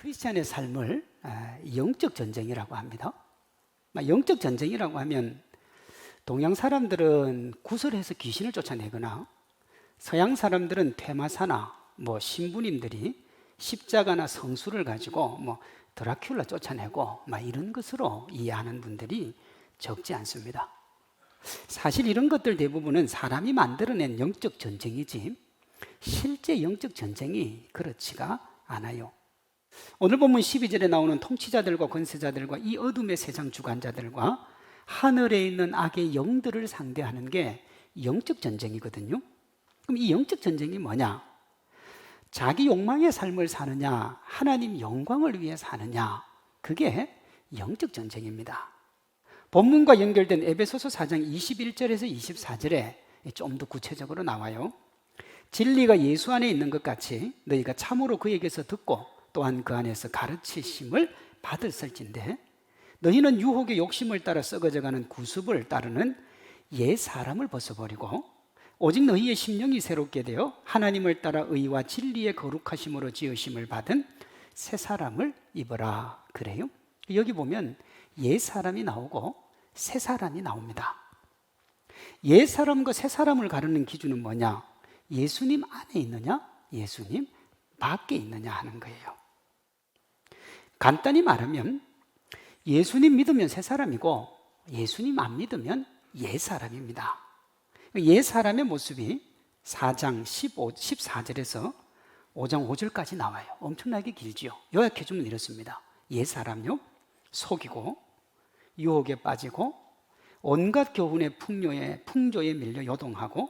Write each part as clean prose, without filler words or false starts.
크리스찬의 삶을 영적 전쟁이라고 합니다. 영적 전쟁이라고 하면 동양 사람들은 구슬해서 귀신을 쫓아내거나 서양 사람들은 퇴마사나 신부님들이 십자가나 성수를 가지고 드라큘라 쫓아내고 이런 것으로 이해하는 분들이 적지 않습니다. 사실 이런 것들 대부분은 사람이 만들어낸 영적 전쟁이지 실제 영적 전쟁이 그렇지가 않아요. 오늘 본문 12절에 나오는 통치자들과 권세자들과 이 어둠의 세상 주관자들과 하늘에 있는 악의 영들을 상대하는 게 영적 전쟁이거든요. 그럼 이 영적 전쟁이 뭐냐? 자기 욕망의 삶을 사느냐, 하나님 영광을 위해 사느냐, 그게 영적 전쟁입니다. 본문과 연결된 에베소서 4장 21절에서 24절에 좀 더 구체적으로 나와요. 진리가 예수 안에 있는 것 같이 너희가 참으로 그에게서 듣고 또한 그 안에서 가르치심을 받았을진데 너희는 유혹의 욕심을 따라 썩어져가는 구습을 따르는 옛 사람을 벗어버리고 오직 너희의 심령이 새롭게 되어 하나님을 따라 의와 진리의 거룩하심으로 지으심을 받은 새 사람을 입어라. 그래요? 여기 보면 옛 사람이 나오고 새 사람이 나옵니다. 옛 사람과 새 사람을 가르는 기준은 뭐냐? 예수님 안에 있느냐? 예수님 밖에 있느냐 하는 거예요. 간단히 말하면 예수님 믿으면 새 사람이고 예수님 안 믿으면 옛 사람입니다. 옛 사람의 모습이 4장 14절에서 5장 5절까지 나와요. 엄청나게 길지요. 요약해주면 이렇습니다. 옛 사람요, 속이고 유혹에 빠지고 온갖 교훈의 풍조에 밀려 요동하고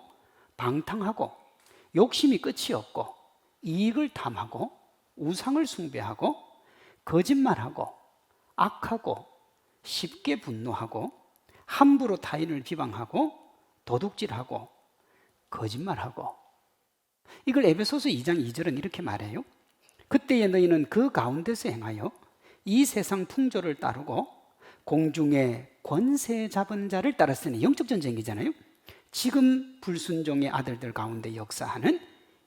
방탕하고 욕심이 끝이 없고 이익을 탐하고 우상을 숭배하고 거짓말하고 악하고 쉽게 분노하고 함부로 타인을 비방하고 도둑질하고 거짓말하고. 이걸 에베소서 2장 2절은 이렇게 말해요. 그때에 너희는 그 가운데서 행하여 이 세상 풍조를 따르고 공중의 권세 잡은 자를 따랐으니 영적 전쟁이잖아요. 지금 불순종의 아들들 가운데 역사하는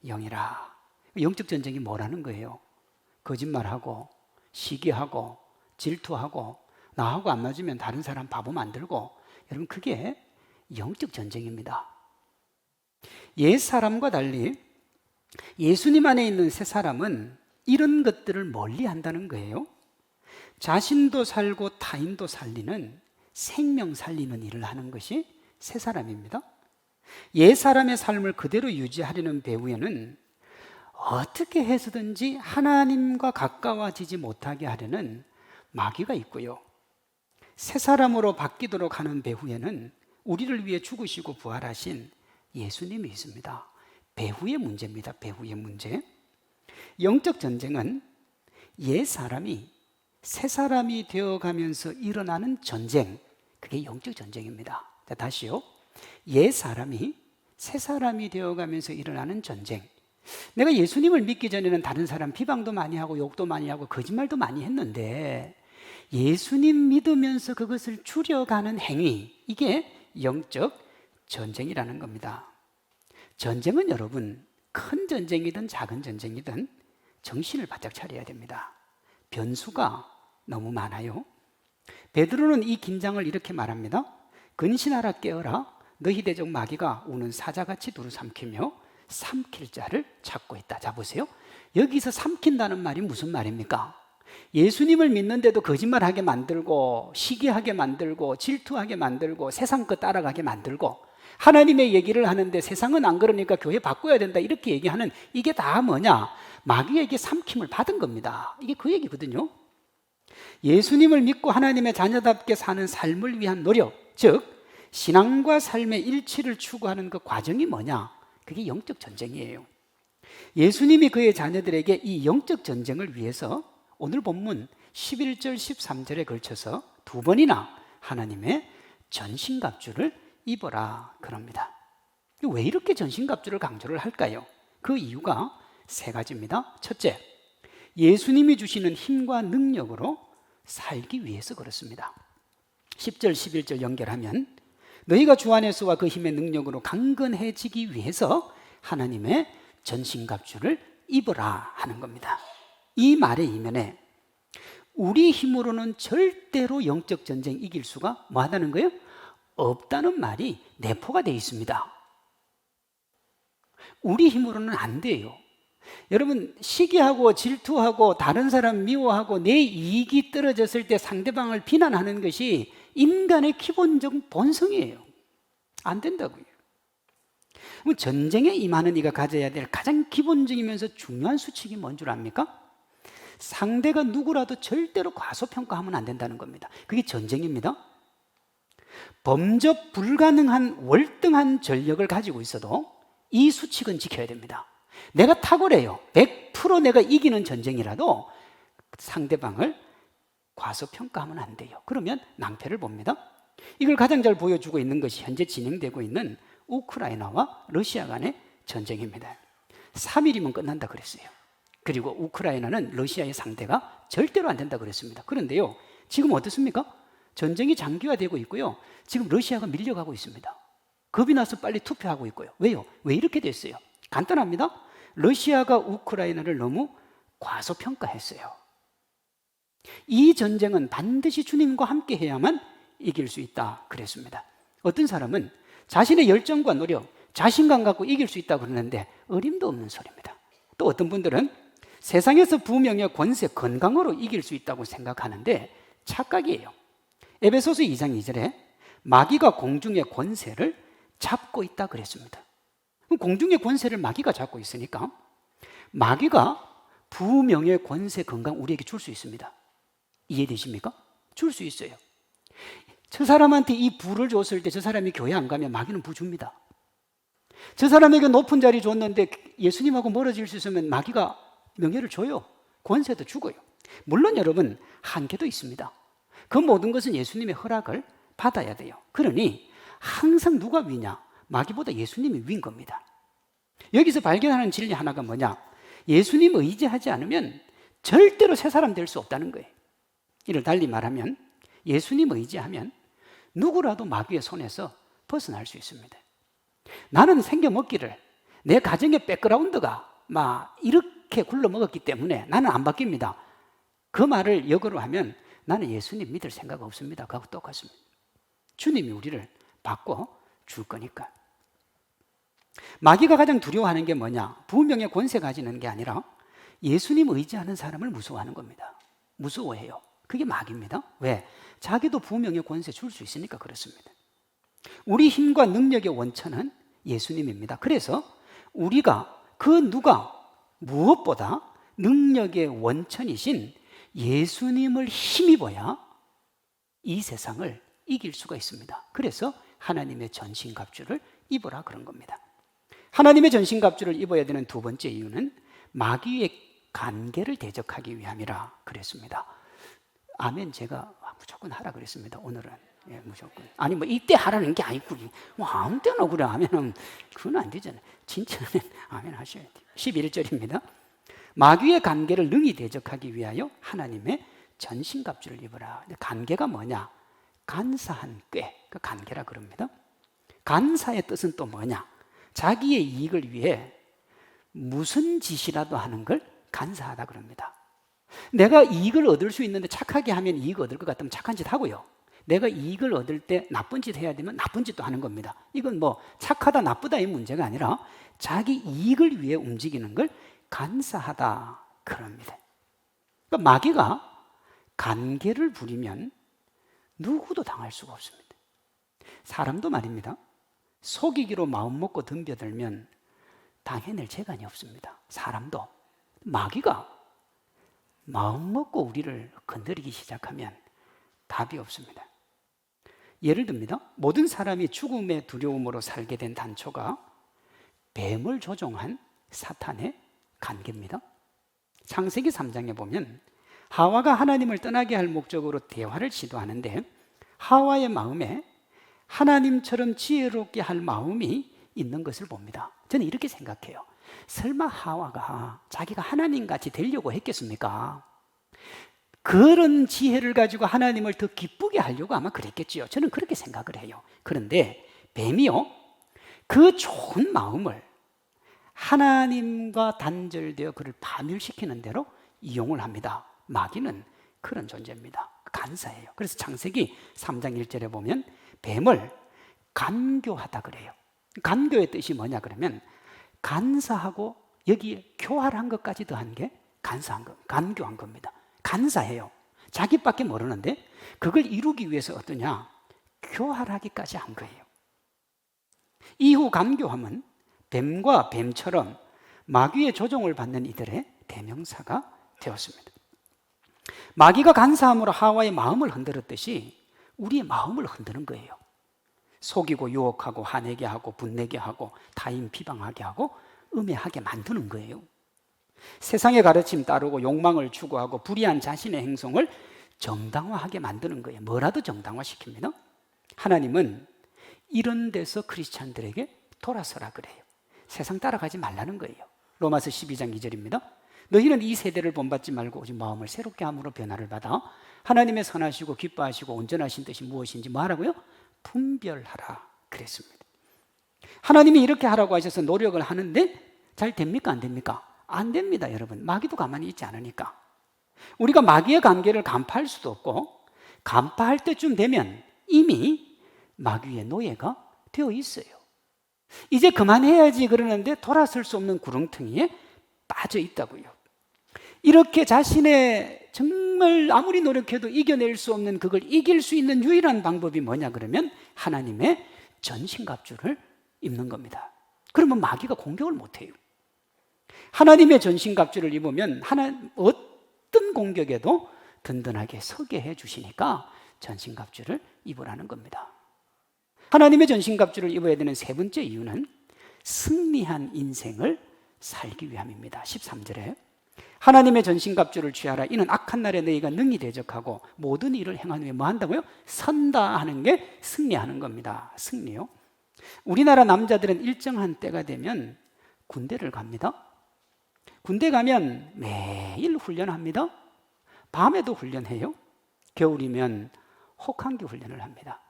영이라. 영적 전쟁이 뭐라는 거예요? 거짓말하고 시기하고 질투하고 나하고 안 맞으면 다른 사람 바보 만들고, 여러분 그게 영적 전쟁입니다. 옛 사람과 달리 예수님 안에 있는 새 사람은 이런 것들을 멀리 한다는 거예요. 자신도 살고 타인도 살리는 생명 살리는 일을 하는 것이 새 사람입니다. 옛 사람의 삶을 그대로 유지하려는 배후에는 어떻게 해서든지 하나님과 가까워지지 못하게 하려는 마귀가 있고요. 새 사람으로 바뀌도록 하는 배후에는 우리를 위해 죽으시고 부활하신 예수님이 있습니다. 배후의 문제입니다. 배후의 문제. 영적 전쟁은 옛 사람이 새 사람이 되어가면서 일어나는 전쟁, 그게 영적 전쟁입니다. 자, 다시요. 옛 사람이 새 사람이 되어가면서 일어나는 전쟁. 내가 예수님을 믿기 전에는 다른 사람 비방도 많이 하고 욕도 많이 하고 거짓말도 많이 했는데 예수님 믿으면서 그것을 줄여가는 행위, 이게 영적 전쟁이라는 겁니다. 전쟁은 여러분 큰 전쟁이든 작은 전쟁이든 정신을 바짝 차려야 됩니다. 변수가 너무 많아요. 베드로는 이 긴장을 이렇게 말합니다. 근신하라 깨어라, 너희 대적 마귀가 우는 사자같이 두루 삼키며 삼킬 자를 찾고 있다. 자 보세요. 여기서 삼킨다는 말이 무슨 말입니까? 예수님을 믿는데도 거짓말하게 만들고 시기하게 만들고 질투하게 만들고 세상 것 따라가게 만들고 하나님의 얘기를 하는데 세상은 안 그러니까 교회 바꿔야 된다 이렇게 얘기하는, 이게 다 뭐냐? 마귀에게 삼킴을 받은 겁니다. 이게 그 얘기거든요. 예수님을 믿고 하나님의 자녀답게 사는 삶을 위한 노력, 즉 신앙과 삶의 일치를 추구하는 그 과정이 뭐냐? 그게 영적 전쟁이에요. 예수님이 그의 자녀들에게 이 영적 전쟁을 위해서 오늘 본문 11절 13절에 걸쳐서 두 번이나 하나님의 전신갑주를 입어라 그럽니다. 왜 이렇게 전신갑주를 강조를 할까요? 그 이유가 세 가지입니다. 첫째, 예수님이 주시는 힘과 능력으로 살기 위해서 그렇습니다. 10절 11절 연결하면 너희가 주 안에서와 그 힘의 능력으로 강건해지기 위해서 하나님의 전신갑주를 입어라 하는 겁니다. 이 말의 이면에 우리 힘으로는 절대로 영적 전쟁 이길 수가 뭐하다는 거예요? 없다는 말이 내포가 되어 있습니다. 우리 힘으로는 안 돼요. 여러분, 시기하고 질투하고 다른 사람 미워하고 내 이익이 떨어졌을 때 상대방을 비난하는 것이 인간의 기본적 본성이에요. 안 된다고요. 그럼 전쟁에 임하는 이가 가져야 될 가장 기본적이면서 중요한 수칙이 뭔 줄 압니까? 상대가 누구라도 절대로 과소평가하면 안 된다는 겁니다. 그게 전쟁입니다. 범접 불가능한 월등한 전력을 가지고 있어도 이 수칙은 지켜야 됩니다. 내가 탁월해요. 100% 내가 이기는 전쟁이라도 상대방을 과소평가하면 안 돼요. 그러면 낭패를 봅니다. 이걸 가장 잘 보여주고 있는 것이 현재 진행되고 있는 우크라이나와 러시아 간의 전쟁입니다. 3일이면 끝난다 그랬어요. 그리고 우크라이나는 러시아의 상대가 절대로 안 된다 그랬습니다. 그런데요, 지금 어떻습니까? 전쟁이 장기화되고 있고요. 지금 러시아가 밀려가고 있습니다. 겁이 나서 빨리 투표하고 있고요. 왜요? 왜 이렇게 됐어요? 간단합니다. 러시아가 우크라이나를 너무 과소평가했어요. 이 전쟁은 반드시 주님과 함께 해야만 이길 수 있다 그랬습니다. 어떤 사람은 자신의 열정과 노력, 자신감 갖고 이길 수 있다고 그러는데 어림도 없는 소리입니다. 또 어떤 분들은 세상에서 부명의 권세, 건강으로 이길 수 있다고 생각하는데 착각이에요. 에베소서 2장 2절에 마귀가 공중의 권세를 잡고 있다 그랬습니다. 공중의 권세를 마귀가 잡고 있으니까 마귀가 부명의 권세, 건강 우리에게 줄 수 있습니다. 이해되십니까? 줄 수 있어요. 저 사람한테 이 부를 줬을 때 저 사람이 교회 안 가면 마귀는 부 줍니다. 저 사람에게 높은 자리 줬는데 예수님하고 멀어질 수 있으면 마귀가 명예를 줘요. 권세도 주고요. 물론 여러분, 한계도 있습니다. 그 모든 것은 예수님의 허락을 받아야 돼요. 그러니 항상 누가 위냐? 마귀보다 예수님이 위인 겁니다. 여기서 발견하는 진리 하나가 뭐냐? 예수님 의지하지 않으면 절대로 새 사람 될 수 없다는 거예요. 이를 달리 말하면 예수님 의지하면 누구라도 마귀의 손에서 벗어날 수 있습니다. 나는 생겨 먹기를 내 가정의 백그라운드가 막 이렇게 굴러먹었기 때문에 나는 안 바뀝니다. 그 말을 역으로 하면 나는 예수님 믿을 생각 없습니다. 그하고 똑같습니다. 주님이 우리를 바꿔줄 거니까. 마귀가 가장 두려워하는 게 뭐냐? 부명의 권세 가지는 게 아니라 예수님 의지하는 사람을 무서워하는 겁니다. 무서워해요. 그게 마귀입니다. 왜? 자기도 부명의 권세 줄 수 있으니까 그렇습니다. 우리 힘과 능력의 원천은 예수님입니다. 그래서 우리가 그 누가 무엇보다 능력의 원천이신 예수님을 힘입어야 이 세상을 이길 수가 있습니다. 그래서 하나님의 전신갑주를 입으라 그런 겁니다. 하나님의 전신갑주를 입어야 되는 두 번째 이유는 마귀의 간계를 대적하기 위함이라 그랬습니다. 아멘. 제가 무조건 하라 그랬습니다. 오늘은. 예, 무조건. 아니 뭐 이때 하라는 게 아니고 뭐 아무 때나 그래 하면은 그건 안 되잖아요. 진짜는 아멘 하셔야 돼요. 11절입니다. 마귀의 간계를 능히 대적하기 위하여 하나님의 전신갑주를 입으라. 간계가 뭐냐? 간사한 꾀. 그 간계라 그럽니다. 간사의 뜻은 또 뭐냐? 자기의 이익을 위해 무슨 짓이라도 하는 걸 간사하다 그럽니다. 내가 이익을 얻을 수 있는데 착하게 하면 이익을 얻을 것 같으면 착한 짓 하고요. 내가 이익을 얻을 때 나쁜 짓 해야 되면 나쁜 짓도 하는 겁니다. 이건 뭐 착하다 나쁘다 이 문제가 아니라 자기 이익을 위해 움직이는 걸 간사하다 그럽니다. 그러니까 마귀가 간계를 부리면 누구도 당할 수가 없습니다. 사람도 말입니다. 속이기로 마음 먹고 덤벼들면 당해낼 재간이 없습니다. 사람도. 마귀가 마음 먹고 우리를 건드리기 시작하면 답이 없습니다. 예를 듭니다. 모든 사람이 죽음의 두려움으로 살게 된 단초가 뱀을 조종한 사탄의 관계입니다. 창세기 3장에 보면 하와가 하나님을 떠나게 할 목적으로 대화를 시도하는데 하와의 마음에 하나님처럼 지혜롭게 할 마음이 있는 것을 봅니다. 저는 이렇게 생각해요. 설마 하와가 자기가 하나님같이 되려고 했겠습니까? 그런 지혜를 가지고 하나님을 더 기쁘게 하려고 아마 그랬겠지요. 저는 그렇게 생각을 해요. 그런데 뱀이요, 그 좋은 마음을 하나님과 단절되어 그를 파멸시키는 대로 이용을 합니다. 마귀는 그런 존재입니다. 간사해요. 그래서 창세기 3장 1절에 보면 뱀을 간교하다 그래요. 간교의 뜻이 뭐냐 그러면 간사하고 여기에 교활한 것까지 더한 게 간사한 것, 간교한 겁니다. 간사해요. 자기밖에 모르는데 그걸 이루기 위해서 어떠냐? 교활하기까지 한 거예요. 이후 간교함은 뱀과 뱀처럼 마귀의 조종을 받는 이들의 대명사가 되었습니다. 마귀가 간사함으로 하와의 마음을 흔들었듯이 우리의 마음을 흔드는 거예요. 속이고 유혹하고 화내게 하고 분내게 하고 타인 비방하게 하고 음해하게 만드는 거예요. 세상의 가르침 따르고 욕망을 추구하고 불의한 자신의 행동을 정당화하게 만드는 거예요. 뭐라도 정당화시킵니다. 하나님은 이런 데서 크리스찬들에게 돌아서라 그래요. 세상 따라가지 말라는 거예요. 로마서 12장 2절입니다. 너희는 이 세대를 본받지 말고 오직 마음을 새롭게 함으로 변화를 받아 하나님의 선하시고 기뻐하시고 온전하신 뜻이 무엇인지 뭐 하라고요? 분별하라 그랬습니다. 하나님이 이렇게 하라고 하셔서 노력을 하는데 잘 됩니까? 안 됩니까? 안 됩니다, 여러분. 마귀도 가만히 있지 않으니까. 우리가 마귀의 관계를 간파할 수도 없고 간파할 때쯤 되면 이미 마귀의 노예가 되어 있어요. 이제 그만해야지 그러는데 돌아설 수 없는 구렁텅이에 빠져 있다고요. 이렇게 자신의 정말 아무리 노력해도 이겨낼 수 없는 그걸 이길 수 있는 유일한 방법이 뭐냐 그러면 하나님의 전신갑주를 입는 겁니다. 그러면 마귀가 공격을 못해요. 하나님의 전신갑주를 입으면 어떤 공격에도 든든하게 서게 해주시니까 전신갑주를 입으라는 겁니다. 하나님의 전신갑주를 입어야 되는 세 번째 이유는 승리한 인생을 살기 위함입니다. 13절에 하나님의 전신갑주를 취하라. 이는 악한 날에 너희가 능히 대적하고 모든 일을 행한 후에 뭐 한다고요? 선다 하는 게 승리하는 겁니다. 승리요. 우리나라 남자들은 일정한 때가 되면 군대를 갑니다. 군대 가면 매일 훈련합니다. 밤에도 훈련해요. 겨울이면 혹한기 훈련을 합니다.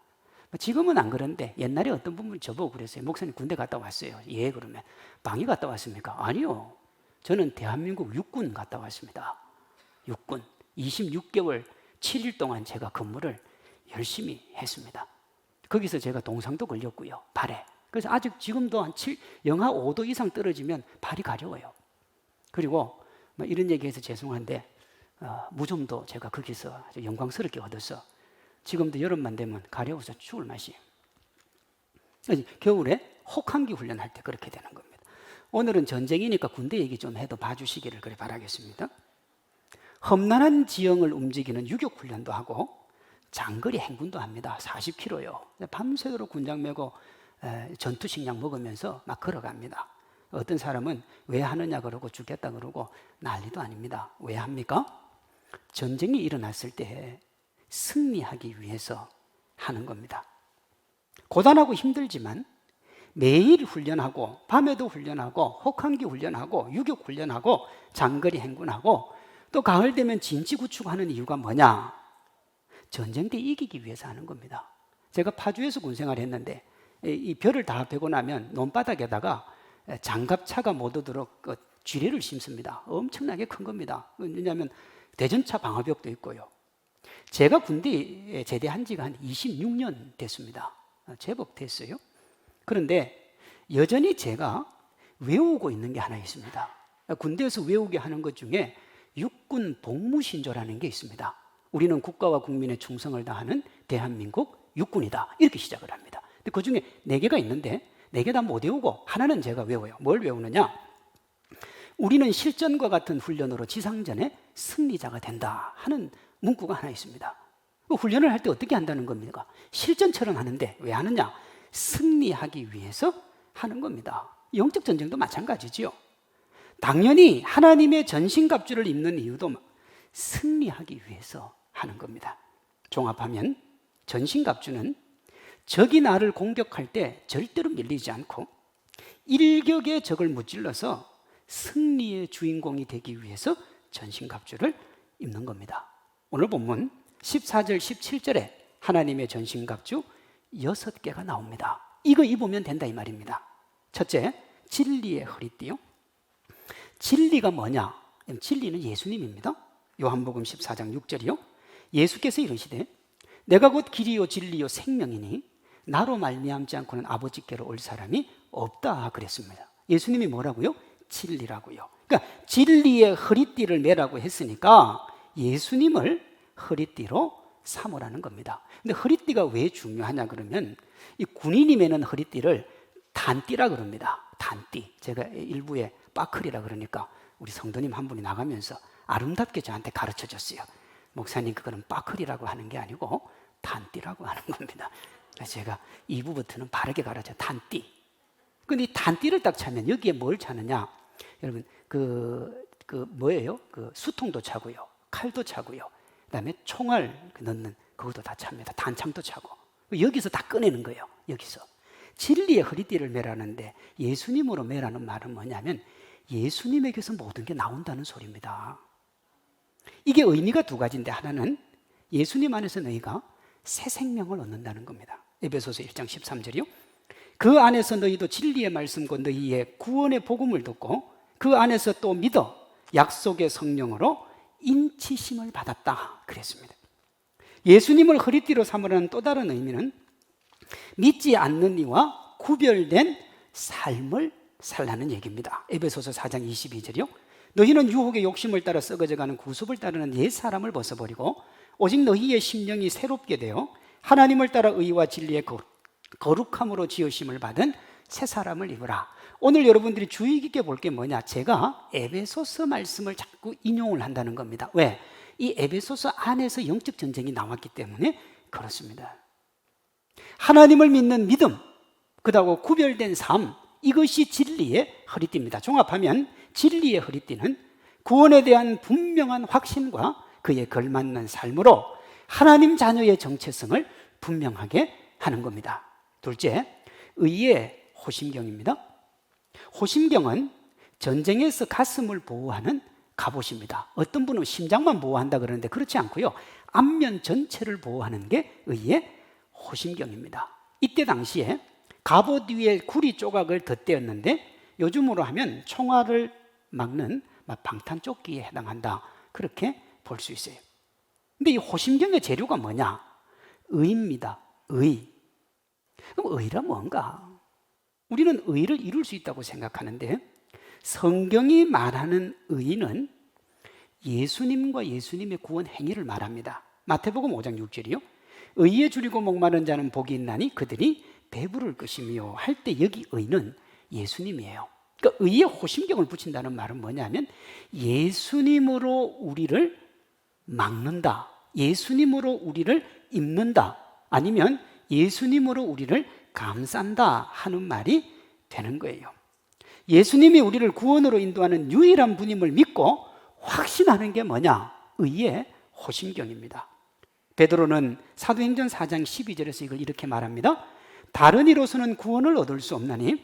지금은 안 그런데 옛날에 어떤 분이 저보고 그랬어요. 목사님 군대 갔다 왔어요. 예, 그러면 방위 갔다 왔습니까? 아니요. 저는 대한민국 육군 갔다 왔습니다. 육군 26개월 7일 동안 제가 근무를 열심히 했습니다. 거기서 제가 동상도 걸렸고요. 발에. 그래서 아직 지금도 영하 5도 이상 떨어지면 발이 가려워요. 그리고 이런 얘기해서 죄송한데 무좀도 제가 거기서 영광스럽게 얻어서 지금도 여름만 되면 가려워서 죽을 맛이에요. 겨울에 혹한기 훈련할 때 그렇게 되는 겁니다. 오늘은 전쟁이니까 군대 얘기 좀 해도 봐주시기를 그래 바라겠습니다. 험난한 지형을 움직이는 유격 훈련도 하고 장거리 행군도 합니다. 40km요. 밤새도록 군장 메고 전투식량 먹으면서 막 걸어갑니다. 어떤 사람은 왜 하느냐 그러고 죽겠다 그러고 난리도 아닙니다. 왜 합니까? 전쟁이 일어났을 때 승리하기 위해서 하는 겁니다. 고단하고 힘들지만 매일 훈련하고 밤에도 훈련하고 혹한기 훈련하고 유격 훈련하고 장거리 행군하고 또 가을 되면 진지 구축하는 이유가 뭐냐? 전쟁 때 이기기 위해서 하는 겁니다. 제가 파주에서 군생활을 했는데 이 별을 다 베고 나면 논바닥에다가 장갑차가 못 오도록 쥐레를 심습니다. 엄청나게 큰 겁니다. 왜냐하면 대전차 방어벽도 있고요. 제가 군대에 제대한 지가 한 26년 됐습니다. 제법 됐어요. 그런데 여전히 제가 외우고 있는 게 하나 있습니다. 군대에서 외우게 하는 것 중에 육군 복무신조라는 게 있습니다. 우리는 국가와 국민의 충성을 다하는 대한민국 육군이다. 이렇게 시작을 합니다. 근데 그 중에 4개가 있는데 4개 다 못 외우고 하나는 제가 외워요. 뭘 외우느냐? 우리는 실전과 같은 훈련으로 지상전에 승리자가 된다 하는 문구가 하나 있습니다. 그 훈련을 할 때 어떻게 한다는 겁니까? 실전처럼 하는데 왜 하느냐? 승리하기 위해서 하는 겁니다. 영적 전쟁도 마찬가지지요. 당연히 하나님의 전신갑주를 입는 이유도 승리하기 위해서 하는 겁니다. 종합하면 전신갑주는 적이 나를 공격할 때 절대로 밀리지 않고 일격에 적을 무찔러서 승리의 주인공이 되기 위해서 전신갑주를 입는 겁니다. 오늘 본문 14절 17절에 하나님의 전신갑주 6개가 나옵니다. 이거 입으면 된다 이 말입니다. 첫째, 진리의 허리띠요. 진리가 뭐냐? 진리는 예수님입니다. 요한복음 14장 6절이요. 예수께서 이르시되 내가 곧 길이요 진리요 생명이니 나로 말미암지 않고는 아버지께로 올 사람이 없다 그랬습니다. 예수님이 뭐라고요? 진리라고요. 그러니까 진리의 허리띠를 매라고 했으니까 예수님을 허리띠로 삼으라는 겁니다. 근데 허리띠가 왜 중요하냐 그러면 이 군인이 매는 허리띠를 단띠라 그럽니다. 단띠. 제가 일부에 빠클이라 그러니까 우리 성도님 한 분이 나가면서 아름답게 저한테 가르쳐 줬어요. 목사님 그거는 빠클이라고 하는 게 아니고 단띠라고 하는 겁니다. 그래서 제가 2부부터는 바르게 가르쳐 단띠. 근데 이 단띠를 딱 차면 여기에 뭘 차느냐? 여러분 뭐예요? 그 수통도 차고요, 칼도 차고요, 그다음에 총알 넣는 그것도 다 찹니다. 단창도 차고 여기서 다 꺼내는 거예요. 여기서 진리의 허리띠를 매라는데 예수님으로 매라는 말은 뭐냐면 예수님에게서 모든 게 나온다는 소리입니다. 이게 의미가 두 가지인데 하나는 예수님 안에서 너희가 새 생명을 얻는다는 겁니다. 에베소서 1장 13절이요. 그 안에서 너희도 진리의 말씀과 너희의 구원의 복음을 듣고 그 안에서 또 믿어 약속의 성령으로 인치심을 받았다 그랬습니다. 예수님을 허리띠로 삼으라는 또 다른 의미는 믿지 않는 이와 구별된 삶을 살라는 얘기입니다. 에베소서 4장 22절이요. 너희는 유혹의 욕심을 따라 썩어져가는 구습을 따르는 옛 사람을 벗어버리고 오직 너희의 심령이 새롭게 되어 하나님을 따라 의와 진리의 거룩함으로 지으심을 받은 새 사람을 입으라. 오늘 여러분들이 주의 깊게 볼 게 뭐냐? 제가 에베소서 말씀을 자꾸 인용을 한다는 겁니다. 왜? 이 에베소서 안에서 영적 전쟁이 나왔기 때문에 그렇습니다. 하나님을 믿는 믿음, 그다음 구별된 삶, 이것이 진리의 허리띠입니다. 종합하면 진리의 허리띠는 구원에 대한 분명한 확신과 그에 걸맞는 삶으로 하나님 자녀의 정체성을 분명하게 하는 겁니다. 둘째, 의의 호심경입니다. 호심경은 전쟁에서 가슴을 보호하는 갑옷입니다. 어떤 분은 심장만 보호한다 그러는데 그렇지 않고요, 앞면 전체를 보호하는 게 의의 호심경입니다. 이때 당시에 갑옷 위에 구리 조각을 덧대었는데 요즘으로 하면 총알을 막는 방탄조끼에 해당한다, 그렇게 볼 수 있어요. 근데 이 호심경의 재료가 뭐냐? 의입니다. 의. 그럼 의란 뭔가? 우리는 의를 이룰 수 있다고 생각하는데 성경이 말하는 의는 예수님과 예수님의 구원 행위를 말합니다. 마태복음 5장 6절이요. 의에 줄이고 목마른 자는 복이 있나니 그들이 배부를 것이며 할 때 여기 의는 예수님이에요. 그러니까 의에 호심경을 붙인다는 말은 뭐냐면 예수님으로 우리를 막는다, 예수님으로 우리를 입는다, 아니면 예수님으로 우리를 감싼다 하는 말이 되는 거예요. 예수님이 우리를 구원으로 인도하는 유일한 분임을 믿고 확신하는 게 뭐냐? 의의 호심경입니다. 베드로는 사도행전 4장 12절에서 이걸 이렇게 말합니다. 다른 이로서는 구원을 얻을 수 없나니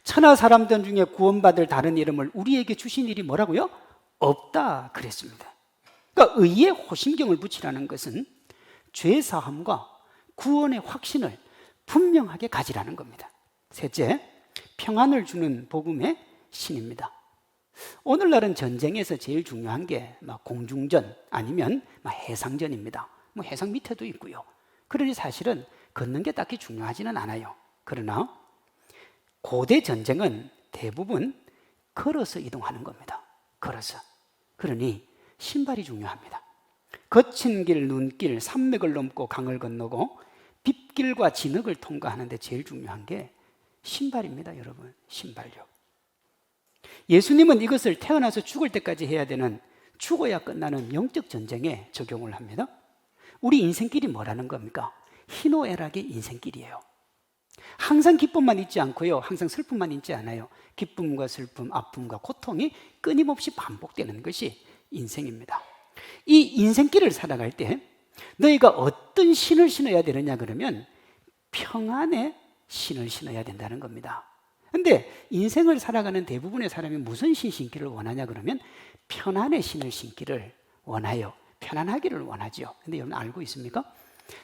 천하 사람들 중에 구원받을 다른 이름을 우리에게 주신 일이 뭐라고요? 없다 그랬습니다. 그러니까 의의 호심경을 붙이라는 것은 죄사함과 구원의 확신을 분명하게 가지라는 겁니다. 셋째, 평안을 주는 복음의 신입니다. 오늘날은 전쟁에서 제일 중요한 게 공중전 아니면 해상전입니다. 해상 밑에도 있고요. 그러니 사실은 걷는 게 딱히 중요하지는 않아요. 그러나 고대 전쟁은 대부분 걸어서 이동하는 겁니다. 걸어서. 그러니 신발이 중요합니다. 거친 길, 눈길, 산맥을 넘고 강을 건너고 빗길과 진흙을 통과하는데 제일 중요한 게 신발입니다. 여러분, 신발요. 예수님은 이것을 태어나서 죽을 때까지 해야 되는, 죽어야 끝나는 영적 전쟁에 적용을 합니다. 우리 인생길이 뭐라는 겁니까? 희노애락의 인생길이에요. 항상 기쁨만 있지 않고요, 항상 슬픔만 있지 않아요. 기쁨과 슬픔, 아픔과 고통이 끊임없이 반복되는 것이 인생입니다. 이 인생길을 살아갈 때 너희가 어떤 신을 신어야 되느냐 그러면 평안의 신을 신어야 된다는 겁니다. 근데 인생을 살아가는 대부분의 사람이 무슨 신 신기를 원하냐 그러면 편안의 신을 신기를 원해요. 편안하기를 원하죠. 근데 여러분 알고 있습니까?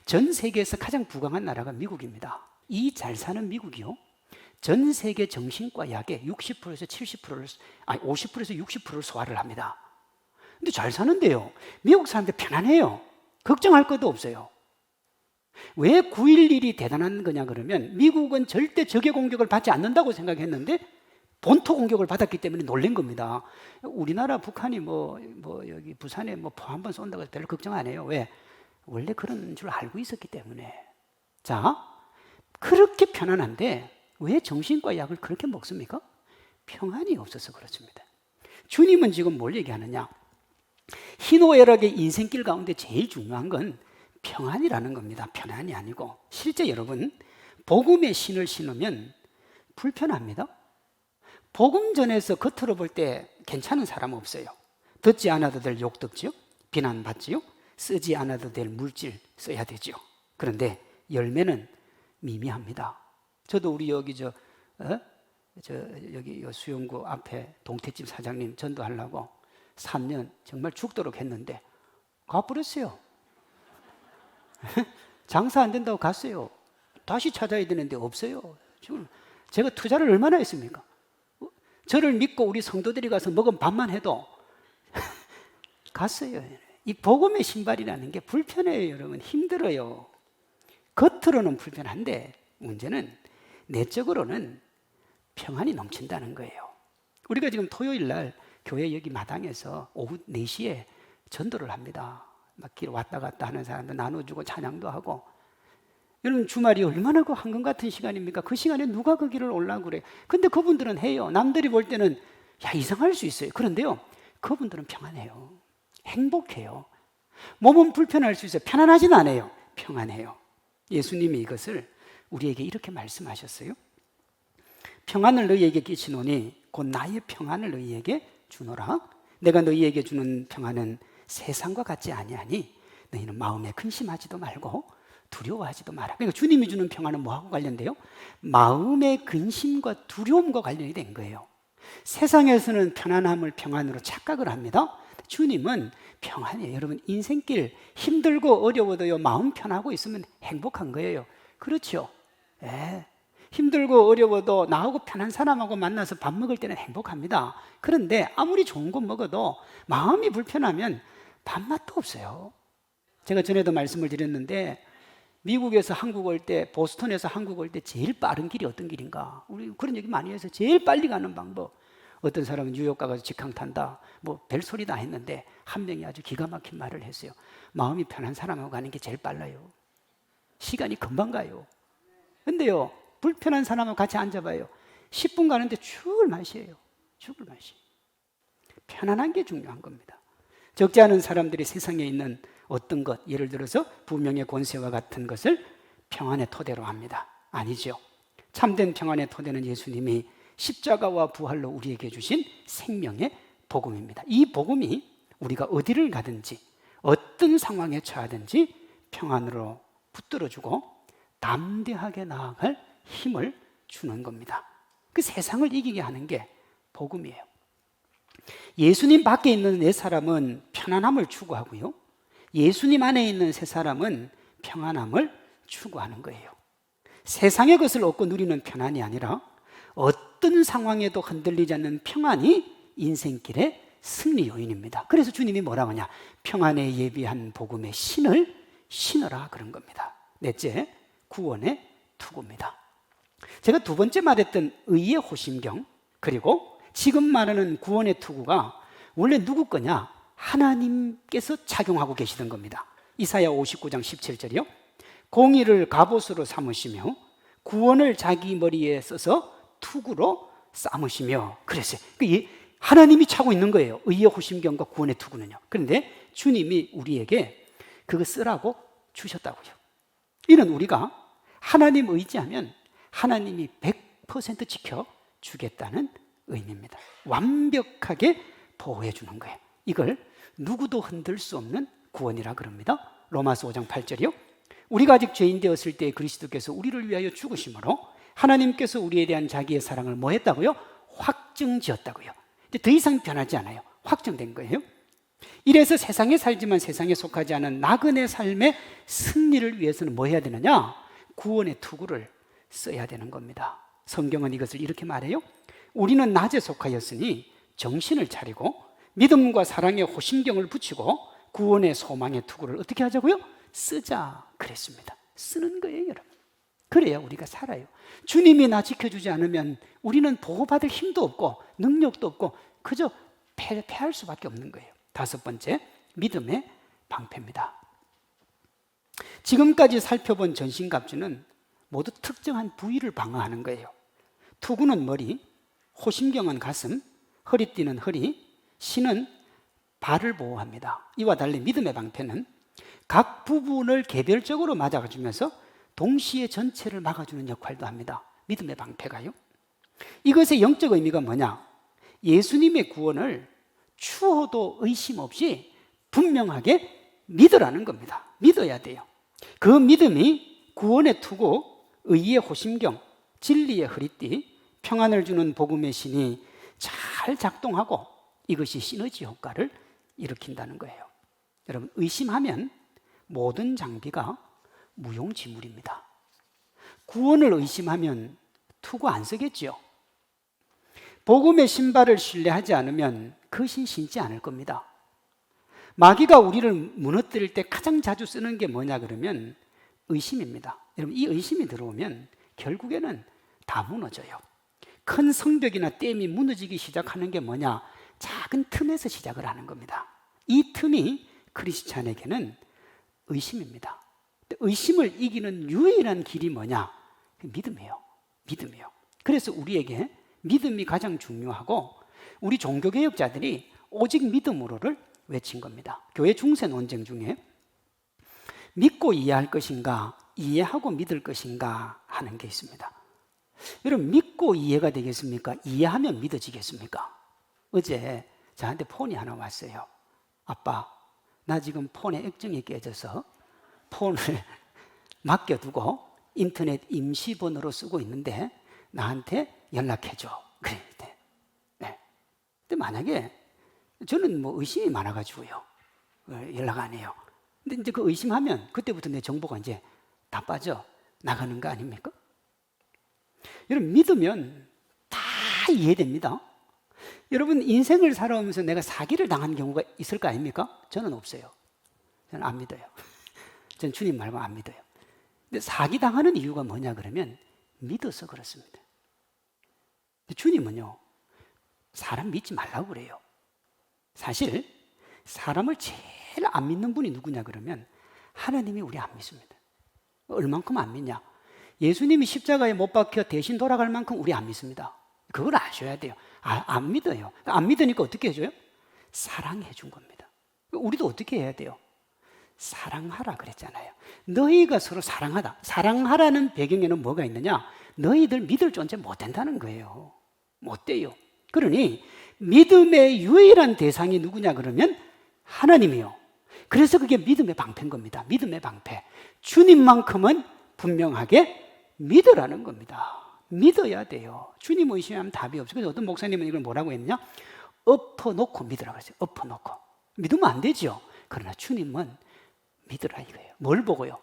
전 세계에서 가장 부강한 나라가 미국입니다. 이 잘 사는 미국이요, 전 세계 정신과 약의 60%에서 70%를, 아니 50%에서 60%를 소화를 합니다. 근데 잘 사는데요. 미국 사람들 편안해요. 걱정할 것도 없어요. 왜 9.11이 대단한 거냐 그러면 미국은 절대 적의 공격을 받지 않는다고 생각했는데 본토 공격을 받았기 때문에 놀란 겁니다. 우리나라 북한이 여기 부산에 포 한 번 쏜다고 해서 별로 걱정 안 해요. 왜? 원래 그런 줄 알고 있었기 때문에. 자, 그렇게 편안한데 왜 정신과 약을 그렇게 먹습니까? 평안이 없어서 그렇습니다. 주님은 지금 뭘 얘기하느냐? 희노애락의 인생길 가운데 제일 중요한 건 평안이라는 겁니다. 편안이 아니고. 실제 여러분, 복음의 신을 신으면 불편합니다. 복음 전에서 겉으로 볼 때 괜찮은 사람 없어요. 듣지 않아도 될 욕 듣지요, 비난받지요, 쓰지 않아도 될 물질 써야 되지요. 그런데 열매는 미미합니다. 저도 우리 여기 여기 수영구 앞에 동태집 사장님 전도하려고 3년 정말 죽도록 했는데 가버렸어요. 장사 안 된다고 갔어요. 다시 찾아야 되는데 없어요. 지금 제가 투자를 얼마나 했습니까? 저를 믿고 우리 성도들이 가서 먹은 밥만 해도 갔어요. 이 복음의 신발이라는 게 불편해요, 여러분. 힘들어요. 겉으로는 불편한데 문제는 내적으로는 평안이 넘친다는 거예요. 우리가 지금 토요일 날 교회 여기 마당에서 오후 4시에 전도를 합니다. 막 길 왔다 갔다 하는 사람들 나눠주고 찬양도 하고. 여러분 주말이 얼마나 그 황금 같은 시간입니까? 그 시간에 누가 그 길을 올라고 그래? 근데 그분들은 해요. 남들이 볼 때는 야 이상할 수 있어요. 그런데요, 그분들은 평안해요. 행복해요. 몸은 불편할 수 있어요. 편안하진 않아요. 평안해요. 예수님이 이것을 우리에게 이렇게 말씀하셨어요. 평안을 너희에게 끼치노니 곧 나의 평안을 너희에게 주노라. 내가 너희에게 주는 평안은 세상과 같지 아니하니 너희는 마음에 근심하지도 말고 두려워하지도 마라. 그러니까 주님이 주는 평안은 뭐하고 관련돼요? 마음의 근심과 두려움과 관련이 된 거예요. 세상에서는 편안함을 평안으로 착각을 합니다. 주님은 평안이에요. 여러분 인생길 힘들고 어려워도요, 마음 편하고 있으면 행복한 거예요. 그렇죠? 예. 힘들고 어려워도 나하고 편한 사람하고 만나서 밥 먹을 때는 행복합니다. 그런데 아무리 좋은 거 먹어도 마음이 불편하면 밥맛도 없어요. 제가 전에도 말씀을 드렸는데 미국에서 한국 올 때, 보스턴에서 한국 올 때 제일 빠른 길이 어떤 길인가? 우리 그런 얘기 많이 해서 제일 빨리 가는 방법. 어떤 사람은 뉴욕 가서 직항 탄다. 별소리 다 했는데 한 명이 아주 기가 막힌 말을 했어요. 마음이 편한 사람하고 가는 게 제일 빨라요. 시간이 금방 가요. 근데요, 불편한 사람하고 같이 앉아봐요. 10분 가는데 죽을 맛이에요. 죽을 맛이. 편안한 게 중요한 겁니다. 적지 않은 사람들이 세상에 있는 어떤 것, 예를 들어서 부명의 권세와 같은 것을 평안의 토대로 합니다. 아니죠. 참된 평안의 토대는 예수님이 십자가와 부활로 우리에게 주신 생명의 복음입니다. 이 복음이 우리가 어디를 가든지 어떤 상황에 처하든지 평안으로 붙들어주고 담대하게 나아갈 힘을 주는 겁니다. 그 세상을 이기게 하는 게 복음이에요. 예수님 밖에 있는 네 사람은 편안함을 추구하고요, 예수님 안에 있는 세 사람은 평안함을 추구하는 거예요. 세상의 것을 얻고 누리는 편안이 아니라 어떤 상황에도 흔들리지 않는 평안이 인생길의 승리 요인입니다. 그래서 주님이 뭐라고 하냐? 평안에 예비한 복음의 신을 신으라 그런 겁니다. 넷째, 구원의 투구입니다. 제가 두 번째 말했던 의의 호심경, 그리고 지금 말하는 구원의 투구가 원래 누구 거냐? 하나님께서 착용하고 계시던 겁니다. 이사야 59장 17절이요. 공의를 갑옷으로 삼으시며 구원을 자기 머리에 써서 투구로 삼으시며 그랬어요. 하나님이 차고 있는 거예요. 의의 호심경과 구원의 투구는요. 그런데 주님이 우리에게 그거 쓰라고 주셨다고요. 이는 우리가 하나님 의지하면 하나님이 100% 지켜주겠다는 의미입니다. 완벽하게 보호해 주는 거예요. 이걸 누구도 흔들 수 없는 구원이라 그럽니다. 로마서 5장 8절이요. 우리가 아직 죄인 되었을 때 그리스도께서 우리를 위하여 죽으심으로 하나님께서 우리에 대한 자기의 사랑을 뭐 했다고요? 확정지었다고요. 더 이상 변하지 않아요. 확정된 거예요. 이래서 세상에 살지만 세상에 속하지 않은 나그네 삶의 승리를 위해서는 뭐 해야 되느냐? 구원의 투구를 써야 되는 겁니다. 성경은 이것을 이렇게 말해요. 우리는 낮에 속하였으니 정신을 차리고 믿음과 사랑에 호심경을 붙이고 구원의 소망의 투구를 어떻게 하자고요? 쓰자 그랬습니다. 쓰는 거예요, 여러분. 그래야 우리가 살아요. 주님이 나 지켜주지 않으면 우리는 보호받을 힘도 없고 능력도 없고 그저 패할 수밖에 없는 거예요. 다섯 번째, 믿음의 방패입니다. 지금까지 살펴본 전신갑주는 모두 특정한 부위를 방어하는 거예요. 투구는 머리, 호심경은 가슴, 허리띠는 허리, 신은 발을 보호합니다. 이와 달리 믿음의 방패는 각 부분을 개별적으로 맞아주면서 동시에 전체를 막아주는 역할도 합니다. 믿음의 방패가요. 이것의 영적 의미가 뭐냐? 예수님의 구원을 추호도 의심 없이 분명하게 믿으라는 겁니다. 믿어야 돼요. 그 믿음이 구원의 투구, 의의 호심경, 진리의 허리띠, 평안을 주는 복음의 신이 잘 작동하고 이것이 시너지 효과를 일으킨다는 거예요. 여러분, 의심하면 모든 장비가 무용지물입니다. 구원을 의심하면 투구 안 쓰겠죠. 복음의 신발을 신뢰하지 않으면 그 신 신지 않을 겁니다. 마귀가 우리를 무너뜨릴 때 가장 자주 쓰는 게 뭐냐 그러면 의심입니다. 여러분, 이 의심이 들어오면 결국에는 다 무너져요. 큰 성벽이나 댐이 무너지기 시작하는 게 뭐냐? 작은 틈에서 시작을 하는 겁니다. 이 틈이 크리스찬에게는 의심입니다. 의심을 이기는 유일한 길이 뭐냐? 믿음이에요. 믿음이에요. 그래서 우리에게 믿음이 가장 중요하고 우리 종교개혁자들이 오직 믿음으로를 외친 겁니다. 교회 중세 논쟁 중에 믿고 이해할 것인가, 이해하고 믿을 것인가 하는 게 있습니다. 여러분, 믿고 이해가 되겠습니까? 이해하면 믿어지겠습니까? 어제 저한테 폰이 하나 왔어요. 아빠, 나 지금 폰에 액정이 깨져서 폰을 맡겨두고 인터넷 임시번호로 쓰고 있는데 나한테 연락해줘. 그래. 네. 근데 만약에 저는 뭐 의심이 많아가지고요. 연락 안 해요. 근데 이제 그 의심하면 그때부터 내 정보가 이제 다 빠져 나가는 거 아닙니까? 여러분, 믿으면 다 이해됩니다. 여러분, 인생을 살아오면서 내가 사기를 당한 경우가 있을 거 아닙니까? 저는 없어요. 저는 안 믿어요. 저는 주님 말고 안 믿어요. 근데 사기 당하는 이유가 뭐냐 그러면 믿어서 그렇습니다. 주님은요, 사람 믿지 말라고 그래요. 사실 사람을 제일 안 믿는 분이 누구냐 그러면 하나님이 우리 안 믿습니다. 얼만큼 안 믿냐? 예수님이 십자가에 못 박혀 대신 돌아갈 만큼 우리 안 믿습니다. 그걸 아셔야 돼요. 안 믿어요. 안 믿으니까 어떻게 해줘요? 사랑해 준 겁니다. 우리도 어떻게 해야 돼요? 사랑하라 그랬잖아요. 너희가 서로 사랑하다. 사랑하라는 배경에는 뭐가 있느냐? 너희들 믿을 존재 못 된다는 거예요. 못 돼요. 그러니 믿음의 유일한 대상이 누구냐 그러면 하나님이요. 그래서 그게 믿음의 방패인 겁니다. 믿음의 방패. 주님만큼은 분명하게 믿으라는 겁니다. 믿어야 돼요. 주님 의심하면 답이 없어요. 그래서 어떤 목사님은 이걸 뭐라고 했냐? 엎어놓고 믿으라고 했어요. 엎어놓고. 믿으면 안 되죠. 그러나 주님은 믿으라 이거예요. 뭘 보고요?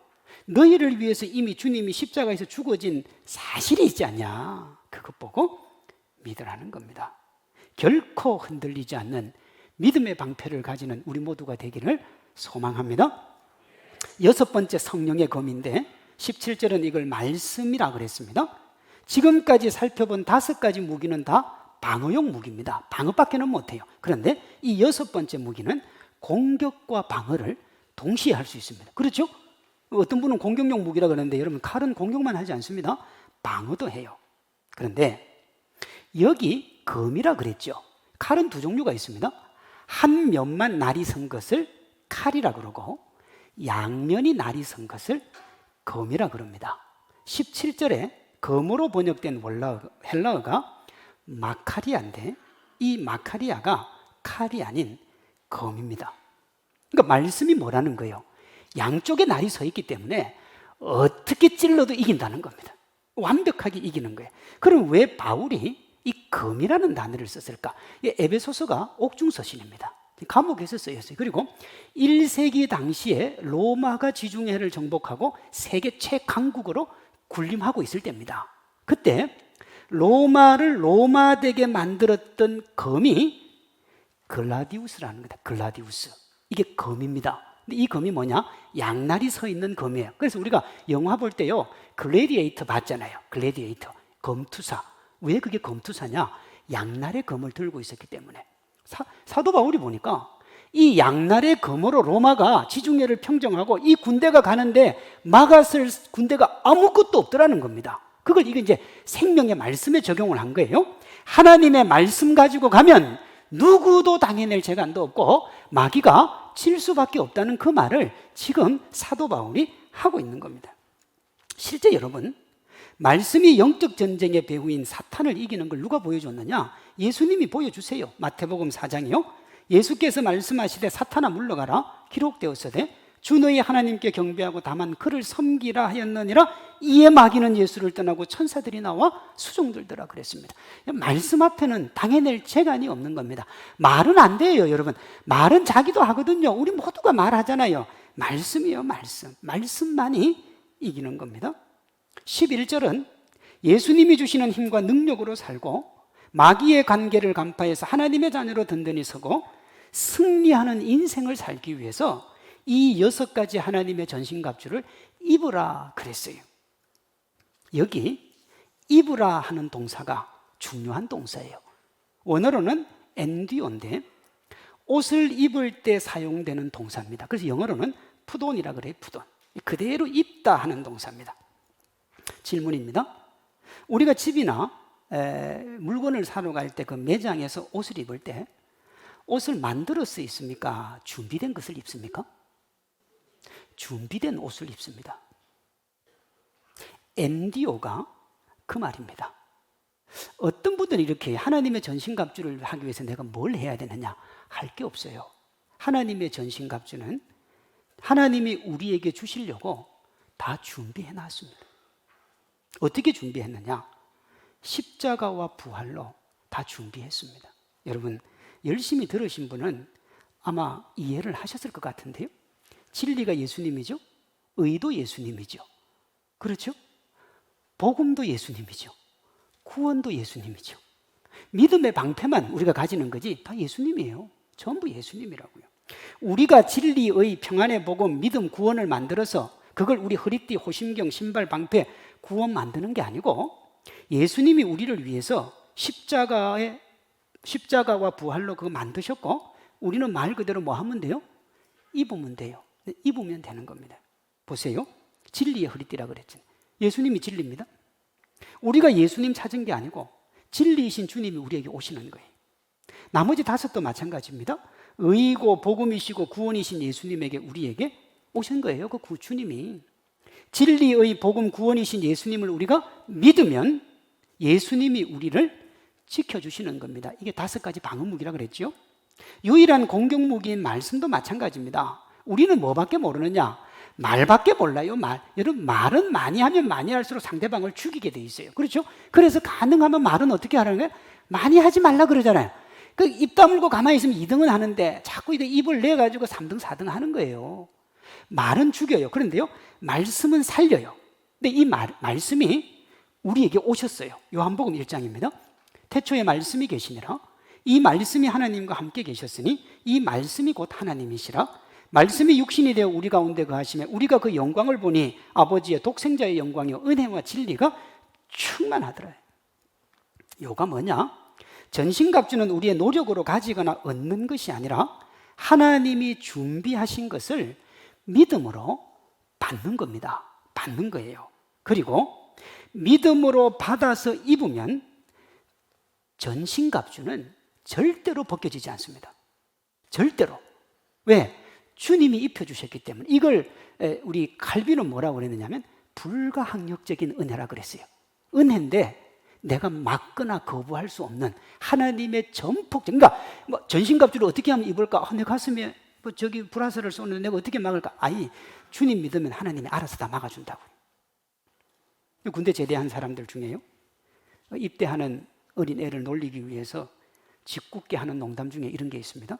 너희를 위해서 이미 주님이 십자가에서 죽어진 사실이 있지 않냐? 그것 보고 믿으라는 겁니다. 결코 흔들리지 않는 믿음의 방패를 가지는 우리 모두가 되기를 소망합니다. 여섯 번째 성령의 검인데 17절은 이걸 말씀이라고 그랬습니다. 지금까지 살펴본 다섯 가지 무기는 다 방어용 무기입니다. 방어밖에는 못해요. 그런데 이 여섯 번째 무기는 공격과 방어를 동시에 할 수 있습니다. 그렇죠? 어떤 분은 공격용 무기라고 그러는데 여러분, 칼은 공격만 하지 않습니다. 방어도 해요. 그런데 여기 검이라 그랬죠. 칼은 두 종류가 있습니다. 한 면만 날이 선 것을 칼이라 그러고 양면이 날이 선 것을 검이라 그럽니다. 17절에 검으로 번역된 헬라어가 마카리아인데 이 마카리아가 칼이 아닌 검입니다. 그러니까 말씀이 뭐라는 거예요? 양쪽에 날이 서 있기 때문에 어떻게 찔러도 이긴다는 겁니다. 완벽하게 이기는 거예요. 그럼 왜 바울이 이 검이라는 단어를 썼을까? 에베소서가 옥중서신입니다. 감옥에서 쓰였어요. 그리고 1세기 당시에 로마가 지중해를 정복하고 세계 최강국으로 군림하고 있을 때입니다. 그때 로마를 로마되게 만들었던 검이 글라디우스라는 거다. 글라디우스. 이게 검입니다. 근데 이 검이 뭐냐? 양날이 서 있는 검이에요. 그래서 우리가 영화 볼 때요, 글래디에이터 봤잖아요. 글래디에이터. 검투사. 왜 그게 검투사냐? 양날의 검을 들고 있었기 때문에. 사도 바울이 보니까 이 양날의 검으로 로마가 지중해를 평정하고 이 군대가 가는데 막았을 군대가 아무것도 없더라는 겁니다. 그걸 이제 생명의 말씀에 적용을 한 거예요. 하나님의 말씀 가지고 가면 누구도 당해낼 재간도 없고 마귀가 칠 수밖에 없다는 그 말을 지금 사도 바울이 하고 있는 겁니다. 실제 여러분, 말씀이 영적 전쟁의 배후인 사탄을 이기는 걸 누가 보여줬느냐? 예수님이 보여주세요. 마태복음 4장이요. 예수께서 말씀하시되 사탄아 물러가라 기록되었으되 주 너희 하나님께 경배하고 다만 그를 섬기라 하였느니라. 이에 마귀는 예수를 떠나고 천사들이 나와 수종들더라 그랬습니다. 말씀 앞에는 당해낼 재간이 없는 겁니다. 말은 안 돼요, 여러분. 말은 자기도 하거든요. 우리 모두가 말하잖아요. 말씀이요, 말씀. 말씀만이 이기는 겁니다. 11절은 예수님이 주시는 힘과 능력으로 살고 마귀의 관계를 간파해서 하나님의 자녀로 든든히 서고 승리하는 인생을 살기 위해서 이 6가지 하나님의 전신갑주를 입으라 그랬어요. 여기 입으라 하는 동사가 중요한 동사예요. 원어로는 엔듀어인데 옷을 입을 때 사용되는 동사입니다. 그래서 영어로는 푸돈이라 그래요. 푸돈. 그대로 입다 하는 동사입니다. 질문입니다. 우리가 집이나 물건을 사러 갈 때 그 매장에서 옷을 입을 때 옷을 만들어 쓰있습니까? 준비된 것을 입습니까? 준비된 옷을 입습니다. 엔디오가 그 말입니다. 어떤 분들은 이렇게 하나님의 전신갑주를 하기 위해서 내가 뭘 해야 되느냐? 할 게 없어요. 하나님의 전신갑주는 하나님이 우리에게 주시려고 다 준비해 놨습니다. 어떻게 준비했느냐? 십자가와 부활로 다 준비했습니다. 여러분, 열심히 들으신 분은 아마 이해를 하셨을 것 같은데요. 진리가 예수님이죠. 의도 예수님이죠. 그렇죠? 복음도 예수님이죠. 구원도 예수님이죠. 믿음의 방패만 우리가 가지는 거지 다 예수님이에요. 전부 예수님이라고요. 우리가 진리의 평안의 복음, 믿음, 구원을 만들어서 그걸 우리 허리띠, 호심경, 신발, 방패, 구원 만드는 게 아니고 예수님이 우리를 위해서 십자가와 부활로 그거 만드셨고 우리는 말 그대로 뭐 하면 돼요? 입으면 돼요. 입으면 되는 겁니다. 보세요. 진리의 허리띠라 그랬죠. 예수님이 진리입니다. 우리가 예수님 찾은 게 아니고 진리이신 주님이 우리에게 오시는 거예요. 나머지 5도 마찬가지입니다. 의이고 복음이시고 구원이신 예수님에게 우리에게 오신 거예요. 그 주님이. 진리의 복음 구원이신 예수님을 우리가 믿으면 예수님이 우리를 지켜주시는 겁니다. 이게 5가지 방어무기라 그랬죠. 유일한 공격무기인 말씀도 마찬가지입니다. 우리는 뭐밖에 모르느냐? 말밖에 몰라요. 여러분, 말은 많이 하면 많이 할수록 상대방을 죽이게 돼 있어요. 그렇죠? 그래서 가능하면 말은 어떻게 하라는 거예요? 많이 하지 말라 그러잖아요. 그 입 다물고 가만히 있으면 2등은 하는데 자꾸 입을 내가지고 3등, 4등 하는 거예요. 말은 죽여요. 그런데요, 말씀은 살려요. 근데 이 말씀이 우리에게 오셨어요. 요한복음 1장입니다. 태초에 말씀이 계시니라. 이 말씀이 하나님과 함께 계셨으니 이 말씀이 곧 하나님이시라. 말씀이 육신이 되어 우리 가운데 거하시며 우리가 그 영광을 보니 아버지의 독생자의 영광이요 은혜와 진리가 충만하더라. 요가 뭐냐? 전신갑주는 우리의 노력으로 가지거나 얻는 것이 아니라 하나님이 준비하신 것을 믿음으로 받는 겁니다. 받는 거예요. 그리고 믿음으로 받아서 입으면 전신갑주는 절대로 벗겨지지 않습니다. 절대로. 왜? 주님이 입혀주셨기 때문에. 이걸 우리 칼빈은 뭐라고 그랬느냐면 불가항력적인 은혜라 그랬어요. 은혜인데 내가 막거나 거부할 수 없는 하나님의 전폭적. 그러니까 뭐 전신갑주를 어떻게 하면 입을까? 내 가슴에 저기 불화살을 쏘는데 내가 어떻게 막을까? 아니, 주님 믿으면 하나님이 알아서 다 막아준다고. 군대 제대한 사람들 중에요, 입대하는 어린 애를 놀리기 위해서 짓궂게 하는 농담 중에 이런 게 있습니다.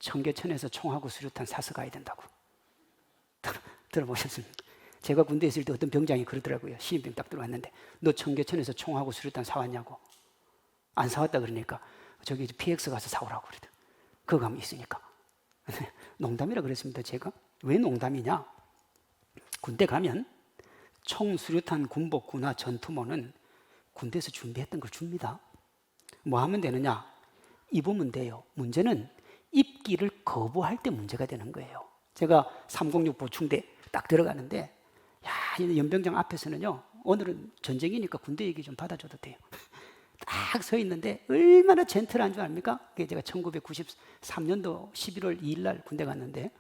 청계천에서 총하고 수류탄 사서 가야 된다고. 들어보셨습니까? 제가 군대에 있을 때 어떤 병장이 그러더라고요. 시인병 딱 들어왔는데 너 청계천에서 총하고 수류탄 사왔냐고. 안 사왔다 그러니까 저기 PX 가서 사오라고 그러더라고요. 그거 가면 있으니까. 농담이라 그랬습니다. 제가. 왜 농담이냐? 군대 가면 총, 수류탄, 군복, 군화, 전투모는 군대에서 준비했던 걸 줍니다. 뭐 하면 되느냐? 입으면 돼요. 문제는 입기를 거부할 때 문제가 되는 거예요. 제가 306 보충대 딱 들어가는데 연병장 앞에서는요, 오늘은 전쟁이니까 군대 얘기 좀 받아줘도 돼요. 딱 서 있는데 얼마나 젠틀한 줄 압니까? 그게 제가 1993년도 11월 2일 날 군대 갔는데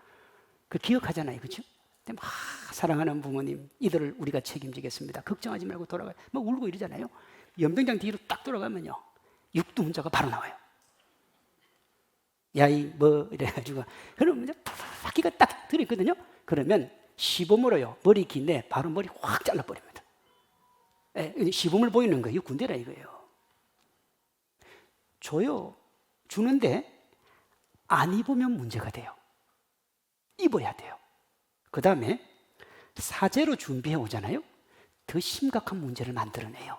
그 기억하잖아요. 그렇죠? 근데 막 사랑하는 부모님, 이들을 우리가 책임지겠습니다. 걱정하지 말고 돌아가요. 막 울고 이러잖아요. 연병장 뒤로 딱 돌아가면요, 육두문자가 바로 나와요. 야이 뭐 이래가지고 그러면 이제 바퀴가 딱 들어있거든요. 그러면 시범으로요, 머리 긴데 바로 머리 확 잘라버립니다. 시범을 보이는 거예요. 군대라 이거예요. 줘요. 주는데 안 입으면 문제가 돼요. 입어야 돼요. 그 다음에 사제로 준비해 오잖아요. 더 심각한 문제를 만들어내요.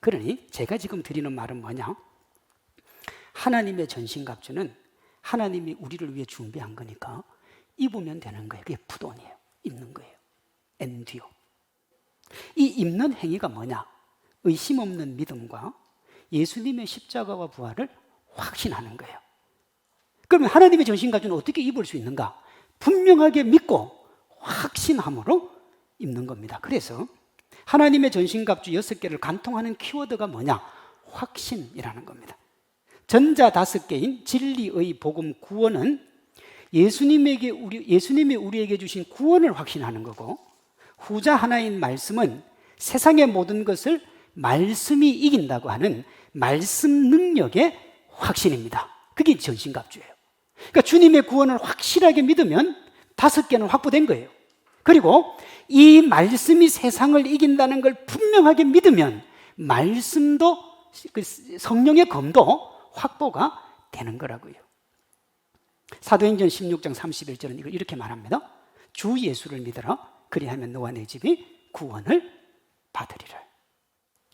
그러니 제가 지금 드리는 말은 뭐냐? 하나님의 전신갑주는 하나님이 우리를 위해 준비한 거니까 입으면 되는 거예요. 그게 푸돈이에요. 입는 거예요. 엔듀어. 이 입는 행위가 뭐냐? 의심 없는 믿음과 예수님의 십자가와 부활을 확신하는 거예요. 그러면 하나님의 전신갑주는 어떻게 입을 수 있는가? 분명하게 믿고 확신함으로 입는 겁니다. 그래서 하나님의 전신갑주 6개를 간통하는 키워드가 뭐냐? 확신이라는 겁니다. 전자 5개인 진리의 복음 구원은 예수님이 우리에게 주신 구원을 확신하는 거고, 후자 하나인 말씀은 세상의 모든 것을 말씀이 이긴다고 하는 말씀 능력의 확신입니다. 그게 전신갑주예요. 그러니까 주님의 구원을 확실하게 믿으면 5개는 확보된 거예요. 그리고 이 말씀이 세상을 이긴다는 걸 분명하게 믿으면 말씀도, 성령의 검도 확보가 되는 거라고요. 사도행전 16장 31절은 이걸 이렇게 말합니다. 주 예수를 믿어라. 그리하면 너와 내 집이 구원을 받으리라.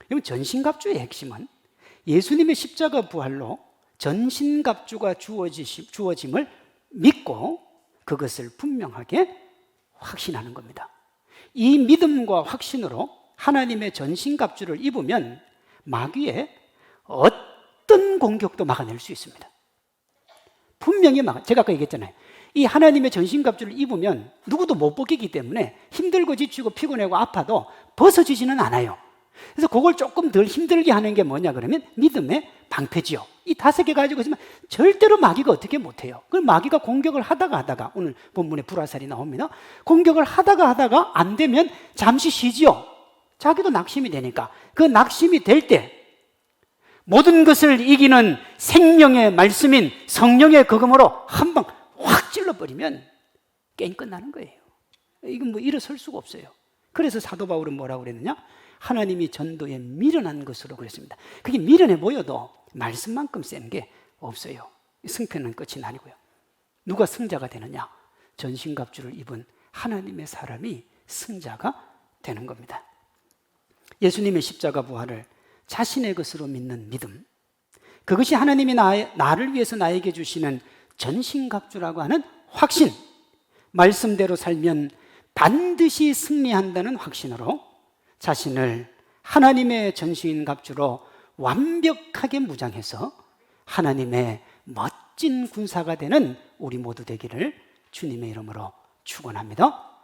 그럼 전신갑주의 핵심은 예수님의 십자가 부활로 전신갑주가 주어짐을 믿고 그것을 분명하게 확신하는 겁니다. 이 믿음과 확신으로 하나님의 전신갑주를 입으면 마귀의 어떤 공격도 막아낼 수 있습니다. 분명히 제가 아까 얘기했잖아요. 이 하나님의 전신갑주를 입으면 누구도 못 벗기기 때문에 힘들고 지치고 피곤하고 아파도 벗어지지는 않아요. 그래서 그걸 조금 덜 힘들게 하는 게 뭐냐 그러면 믿음의 방패지요. 이 5개 가지고 있으면 절대로 마귀가 어떻게 못해요. 그럼 마귀가 공격을 하다가 오늘 본문에 불화살이 나옵니다. 공격을 하다가 안 되면 잠시 쉬지요. 자기도 낙심이 되니까 그 낙심이 될 때 모든 것을 이기는 생명의 말씀인 성령의 거금으로 한 방 확 찔러버리면 게임 끝나는 거예요. 이건 뭐 일어설 수가 없어요. 그래서 사도 바울은 뭐라고 그랬느냐? 하나님이 전도에 미련한 것으로 그랬습니다. 그게 미련해 보여도 말씀만큼 센 게 없어요. 승패는 끝이 아니고요. 누가 승자가 되느냐? 전신갑주를 입은 하나님의 사람이 승자가 되는 겁니다. 예수님의 십자가 부활을 자신의 것으로 믿는 믿음, 그것이 하나님이 나를 위해서 나에게 주시는 전신갑주라고 하는 확신, 말씀대로 살면 반드시 승리한다는 확신으로 자신을 하나님의 전신갑주로 완벽하게 무장해서 하나님의 멋진 군사가 되는 우리 모두 되기를 주님의 이름으로 축원합니다.